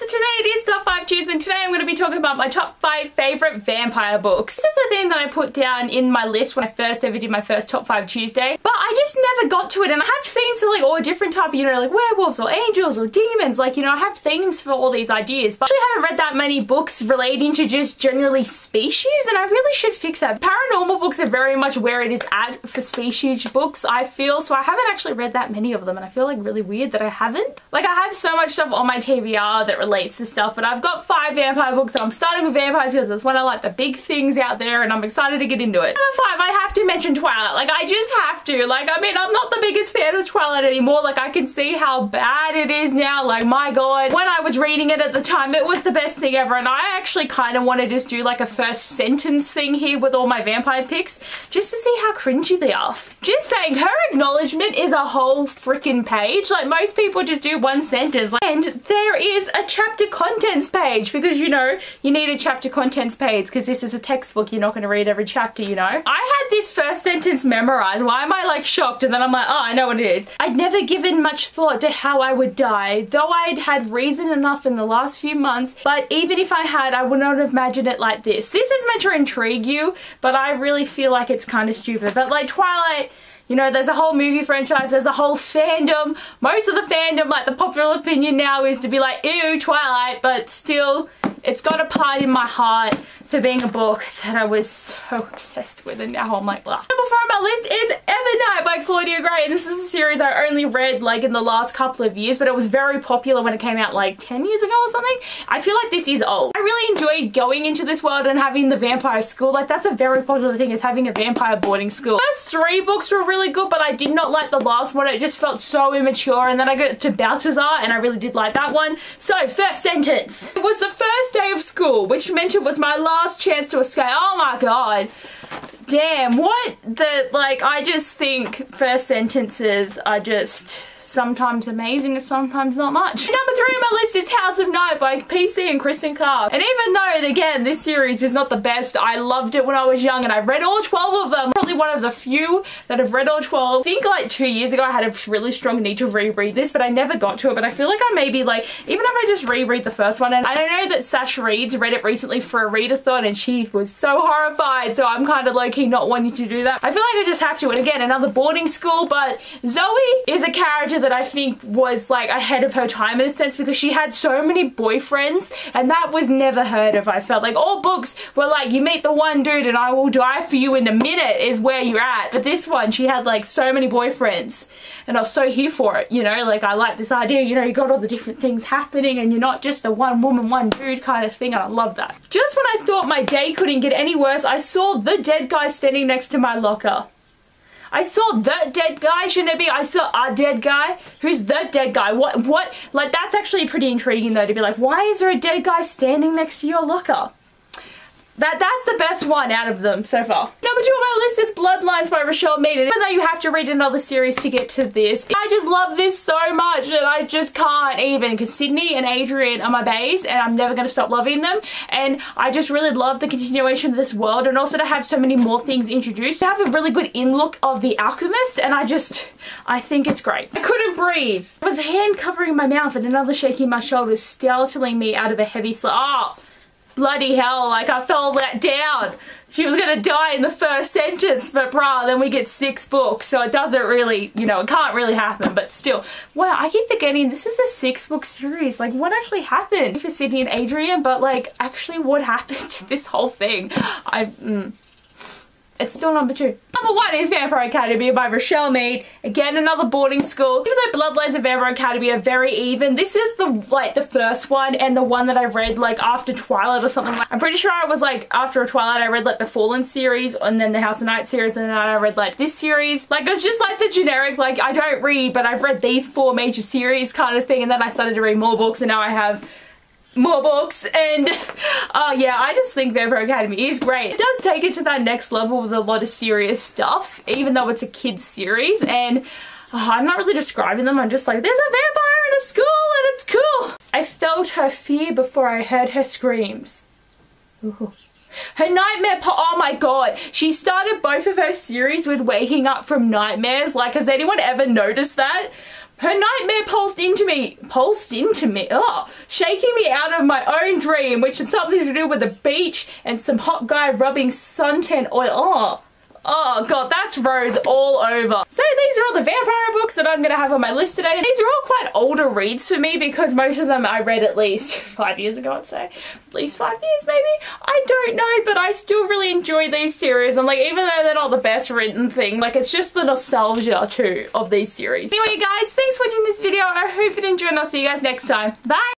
so today it is Top 5 Tuesday, and today I'm going to be talking about my top 5 favourite vampire books. This is a thing that I put down in my list when I first ever did my first Top 5 Tuesday, but I just never got to it, and I have themes for like all different type of, you know, like werewolves or angels or demons, like, you know, I have themes for all these ideas, but I actually haven't read that many books relating to just generally species, and I really should fix that. Paranormal books are very much where it is at for species books, I feel, so I haven't actually read that many of them, and I feel like really weird that I haven't. Like, I have so much stuff on my TBR that relates to stuff, but I've got 5 vampire books, and I'm starting with vampires because that's one of like the big things out there, and I'm excited to get into it. Number 5, I have to mention Twilight. Like, I just have to. Like, I mean, I'm not the biggest fan of Twilight anymore. Like, I can see how bad it is now. Like, my god, when I was reading it at the time, it was the best thing ever, and I actually kind of want to just do like a first sentence thing here with all my vampire picks, just to see how cringy they are. Just saying, her acknowledgement is a whole freaking page. Like, most people just do one sentence, and there is a chapter contents page, because, you know, you need a chapter contents page because this is a textbook. You're not going to read every chapter, you know. I had this first sentence memorized. Why am I like shocked? And then I'm like, oh, I know what it is. I'd never given much thought to how I would die, though I'd had reason enough in the last few months, but even if I had, I would not have imagined it like this. This is meant to intrigue you, but I really feel like it's kind of stupid. But like Twilight, you know, there's a whole movie franchise, there's a whole fandom. Most of the fandom, like the popular opinion now is to be like, ew, Twilight, but still, it's got a part in my heart for being a book that I was so obsessed with, and now I'm like, blah. Number 4 on my list is Evernight by Claudia Gray, and this is a series I only read like in the last couple of years, but it was very popular when it came out like 10 years ago or something. I feel like this is old. I really enjoyed going into this world and having the vampire school. Like, that's a very popular thing, is having a vampire boarding school. The first 3 books were really good, but I did not like the last one. It just felt so immature, and then I got to Balthazar and I really did like that one. So, first sentence. It was the first day of school, which meant it was my last chance to escape. Oh my god. Damn, what the, like, I just think first sentences are just sometimes amazing and sometimes not much. Number 3 on my list is House of Night by PC and Kristen Carr. And even though, again, this series is not the best, I loved it when I was young and I read all 12 of them. Probably one of the few that have read all 12. I think like 2 years ago I had a really strong need to reread this, but I never got to it. But I feel like I maybe, like, even if I just reread the first one, and I don't know that Sash Reed's read it recently for a readathon and she was so horrified, so I'm kind of low-key not wanting to do that. I feel like I just have to. And again, another boarding school, but Zoe is a character that I think was like ahead of her time in a sense, because she had so many boyfriends, and that was never heard of. I felt like all books were like, you meet the one dude and I will die for you in a minute is where you're at, but this one, she had like so many boyfriends, and I was so here for it, you know. Like, I like this idea, you know, you got all the different things happening and you're not just a one woman, one dude kind of thing, and I love that. Just when I thought my day couldn't get any worse, I saw the dead guy standing next to my locker. I saw the dead guy, shouldn't it be? I saw a dead guy. Who's the dead guy? What? Like, that's actually pretty intriguing though, to be like, why is there a dead guy standing next to your locker? That's the best one out of them so far. Number 2 on my list is Bloodlines by Rochelle Mead. Even though you have to read another series to get to this, I just love this so much that I just can't even, because Sydney and Adrian are my baes and I'm never going to stop loving them, and I just really love the continuation of this world, and also to have so many more things introduced, to have a really good in-look of the Alchemist, and I think it's great. I couldn't breathe. There was a hand covering my mouth and another shaking my shoulders, startling me out of a heavy sleep. Oh! Bloody hell, like, I fell that down. She was gonna die in the first sentence, but bruh, then we get 6 books, so it doesn't really, you know, it can't really happen, but still. Wow, I keep forgetting this is a 6-book series. Like, what actually happened for Sydney and Adrian, but like, actually what happened to this whole thing? It's still number 2. Number 1 is Vampire Academy by Rochelle Mead. Again, another boarding school. Even though Bloodlines and Vampire Academy are very even, this is the first one, and the one that I read like after Twilight or something. I'm pretty sure I was like, after Twilight I read like the Fallen series, and then the House of Night series, and then I read like this series. Like, it's just like the generic, like, I don't read, but I've read these 4 major series kind of thing, and then I started to read more books, and now I have more books, and yeah, I just think Vampire Academy is great. It does take it to that next level with a lot of serious stuff, even though it's a kids series, and I'm not really describing them, I'm just like, there's a vampire in a school and it's cool. I felt her fear before I heard her screams. Ooh. Her nightmare, oh my god, she started both of her series with waking up from nightmares. Like, has anyone ever noticed that? Her nightmare pulsed into me, shaking me out of my own dream, which had something to do with the beach and some hot guy rubbing suntan oil. Oh god, that's Rose all over. So these are all the vampire books that I'm gonna have on my list today. These are all quite older reads for me because most of them I read at least 5 years ago, I'd say. At least 5 years maybe? I don't know, but I still really enjoy these series. And like, even though they're not the best written thing, like it's just the nostalgia too of these series. Anyway, you guys, thanks for watching this video. I hope you enjoyed and I'll see you guys next time. Bye!